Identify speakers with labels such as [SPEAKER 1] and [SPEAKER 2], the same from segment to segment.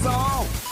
[SPEAKER 1] zone.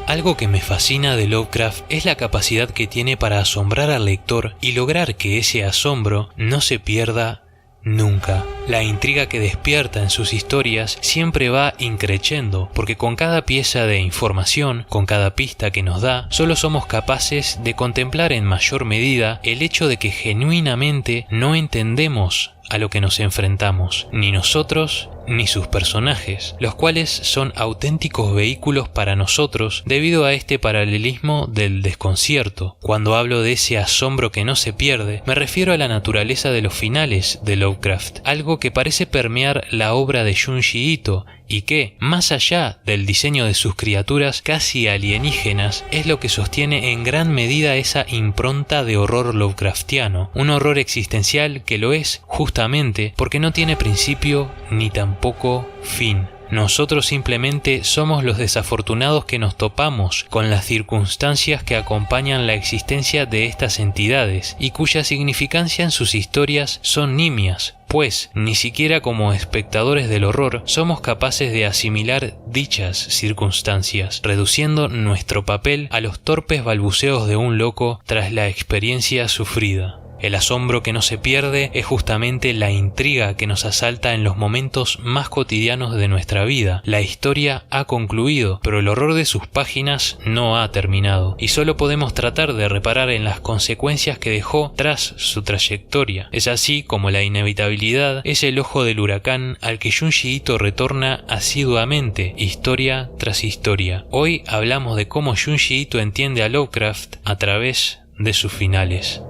[SPEAKER 2] Algo que me fascina de Lovecraft es la capacidad que tiene para asombrar al lector y lograr que ese asombro no se pierda nunca. La intriga que despierta en sus historias siempre va increciendo, porque con cada pieza de información, con cada pista que nos da, solo somos capaces de contemplar en mayor medida el hecho de que genuinamente no entendemos a lo que nos enfrentamos, ni nosotros ni sus personajes, los cuales son auténticos vehículos para nosotros debido a este paralelismo del desconcierto. Cuando hablo de ese asombro que no se pierde, me refiero a la naturaleza de los finales de Lovecraft, algo que parece permear la obra de Junji Ito y que, más allá del diseño de sus criaturas casi alienígenas, es lo que sostiene en gran medida esa impronta de horror Lovecraftiano, un horror existencial que lo es justamente porque no tiene principio ni tampoco fin. Nosotros simplemente somos los desafortunados que nos topamos con las circunstancias que acompañan la existencia de estas entidades y cuya significancia en sus historias son nimias, pues ni siquiera como espectadores del horror somos capaces de asimilar dichas circunstancias, reduciendo nuestro papel a los torpes balbuceos de un loco tras la experiencia sufrida. El asombro que no se pierde es justamente la intriga que nos asalta en los momentos más cotidianos de nuestra vida. La historia ha concluido, pero el horror de sus páginas no ha terminado, y solo podemos tratar de reparar en las consecuencias que dejó tras su trayectoria. Es así como la inevitabilidad es el ojo del huracán al que Junji Ito retorna asiduamente, historia tras historia. Hoy hablamos de cómo Junji Ito entiende a Lovecraft a través de sus finales.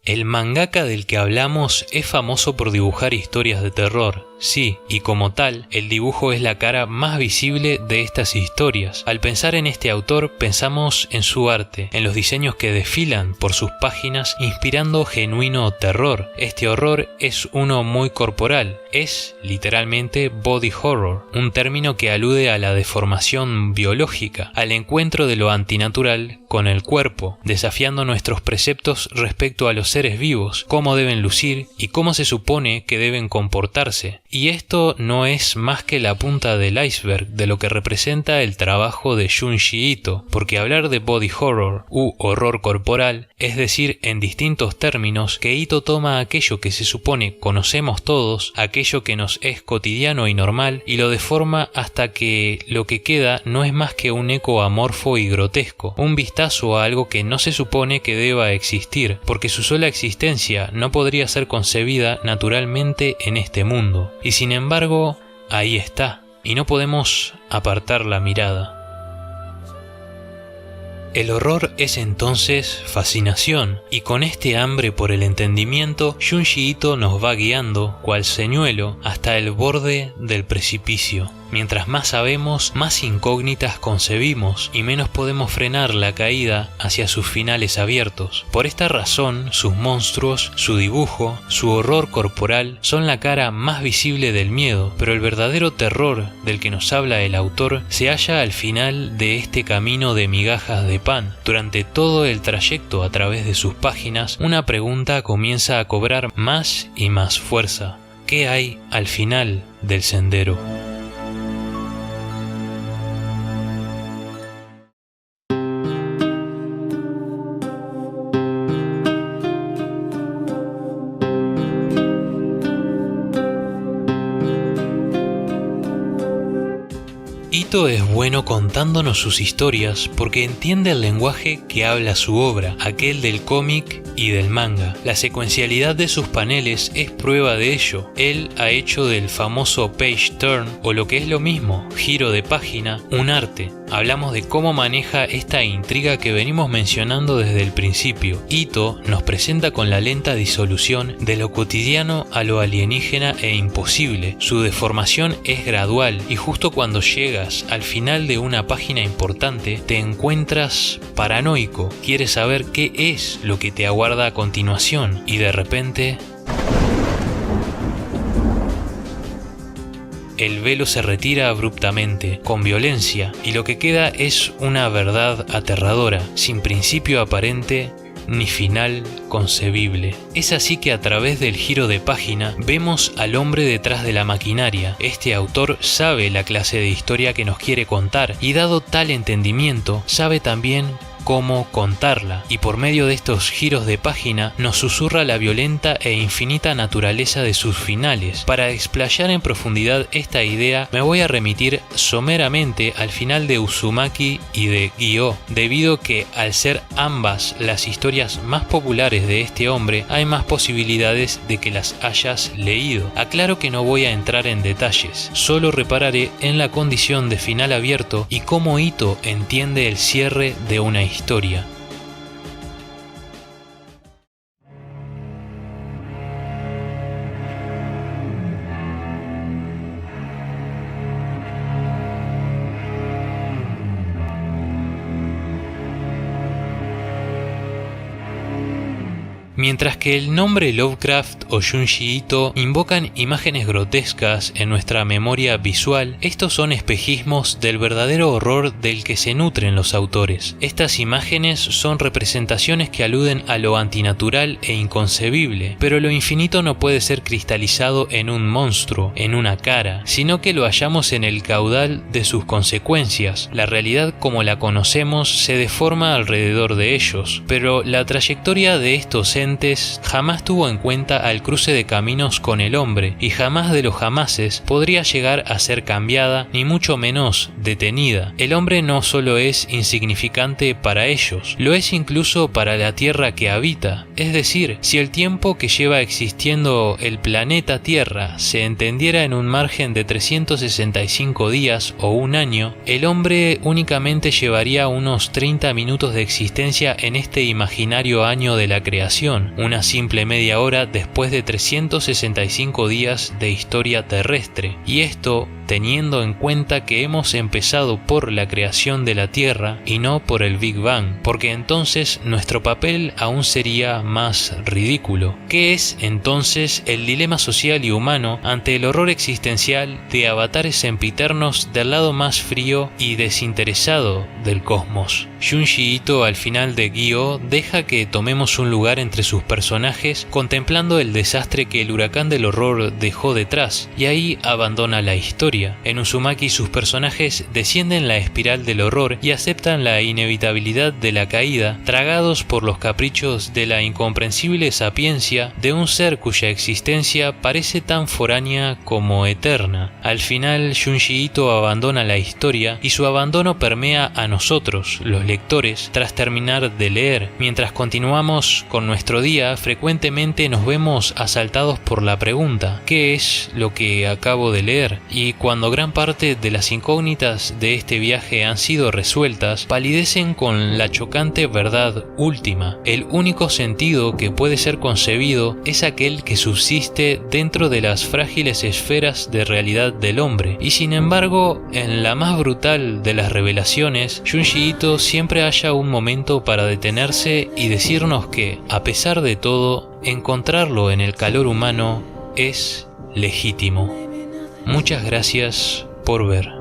[SPEAKER 2] El mangaka del que hablamos es famoso por dibujar historias de terror, sí, y como tal, el dibujo es la cara más visible de estas historias. Al pensar en este autor, pensamos en su arte, en los diseños que desfilan por sus páginas inspirando genuino terror. Este horror es uno muy corporal, es literalmente body horror, un término que alude a la deformación biológica, al encuentro de lo antinatural con el cuerpo, desafiando nuestros preceptos respecto a los seres vivos, cómo deben lucir y cómo se supone que deben comportarse. Y esto no es más que la punta del iceberg de lo que representa el trabajo de Junji Ito, porque hablar de body horror u horror corporal es decir en distintos términos que Ito toma aquello que se supone conocemos todos, aquello que nos es cotidiano y normal, y lo deforma hasta que lo que queda no es más que un eco amorfo y grotesco, un vistazo a algo que no se supone que deba existir, porque su sola existencia no podría ser concebida naturalmente en este mundo. Y sin embargo, ahí está, y no podemos apartar la mirada. El horror es entonces fascinación, y con este hambre por el entendimiento, Junji Ito nos va guiando, cual señuelo, hasta el borde del precipicio. Mientras más sabemos, más incógnitas concebimos y menos podemos frenar la caída hacia sus finales abiertos. Por esta razón, sus monstruos, su dibujo, su horror corporal son la cara más visible del miedo, pero el verdadero terror del que nos habla el autor se halla al final de este camino de migajas de pan. Durante todo el trayecto a través de sus páginas, una pregunta comienza a cobrar más y más fuerza. ¿Qué hay al final del sendero? Ito es bueno contándonos sus historias porque entiende el lenguaje que habla su obra, aquel del cómic y del manga. La secuencialidad de sus paneles es prueba de ello. Él ha hecho del famoso page turn, o lo que es lo mismo, giro de página, un arte. Hablamos de cómo maneja esta intriga que venimos mencionando desde el principio. Ito nos presenta con la lenta disolución de lo cotidiano a lo alienígena e imposible. Su deformación es gradual y justo cuando llegas al final de una página importante te encuentras paranoico. Quieres saber qué es lo que te aguarda a continuación y de repente el velo se retira abruptamente, con violencia, y lo que queda es una verdad aterradora, sin principio aparente ni final concebible. Es así que a través del giro de página vemos al hombre detrás de la maquinaria. Este autor sabe la clase de historia que nos quiere contar y dado tal entendimiento, sabe también cómo contarla, y por medio de estos giros de página nos susurra la violenta e infinita naturaleza de sus finales. Para explayar en profundidad esta idea me voy a remitir someramente al final de Uzumaki y de Gy-Oh, debido que al ser ambas las historias más populares de este hombre hay más posibilidades de que las hayas leído. Aclaro que no voy a entrar en detalles, solo repararé en la condición de final abierto y cómo Ito entiende el cierre de una historia. Mientras que el nombre Lovecraft o Junji Ito invocan imágenes grotescas en nuestra memoria visual, estos son espejismos del verdadero horror del que se nutren los autores. Estas imágenes son representaciones que aluden a lo antinatural e inconcebible, pero lo infinito no puede ser cristalizado en un monstruo, en una cara, sino que lo hallamos en el caudal de sus consecuencias. La realidad como la conocemos se deforma alrededor de ellos, pero la trayectoria de estos entes jamás tuvo en cuenta al cruce de caminos con el hombre y jamás de los jamases podría llegar a ser cambiada ni mucho menos detenida. El hombre no solo es insignificante para ellos, lo es incluso para la tierra que habita. Es decir, si el tiempo que lleva existiendo el planeta Tierra se entendiera en un margen de 365 días o un año, el hombre únicamente llevaría unos 30 minutos de existencia en este imaginario año de la creación, una simple media hora después de 365 días de historia terrestre, y esto teniendo en cuenta que hemos empezado por la creación de la Tierra y no por el Big Bang, porque entonces nuestro papel aún sería más ridículo. ¿Qué es entonces el dilema social y humano ante el horror existencial de avatares sempiternos del lado más frío y desinteresado del cosmos? Junji Ito al final de Gy-Oh deja que tomemos un lugar entre sus personajes contemplando el desastre que el huracán del horror dejó detrás, y ahí abandona la historia. En Uzumaki sus personajes descienden la espiral del horror y aceptan la inevitabilidad de la caída, tragados por los caprichos de la incomprensible sapiencia de un ser cuya existencia parece tan foránea como eterna. Al final Junji Ito abandona la historia y su abandono permea a nosotros, los lectores, tras terminar de leer. Mientras continuamos con nuestro día, frecuentemente nos vemos asaltados por la pregunta: ¿qué es lo que acabo de leer? Y cuando gran parte de las incógnitas de este viaje han sido resueltas, palidecen con la chocante verdad última. El único sentido que puede ser concebido es aquel que subsiste dentro de las frágiles esferas de realidad del hombre. Y sin embargo, en la más brutal de las revelaciones, Junji Ito siempre halla un momento para detenerse y decirnos que, a pesar de todo, encontrarlo en el calor humano es legítimo. Muchas gracias por ver.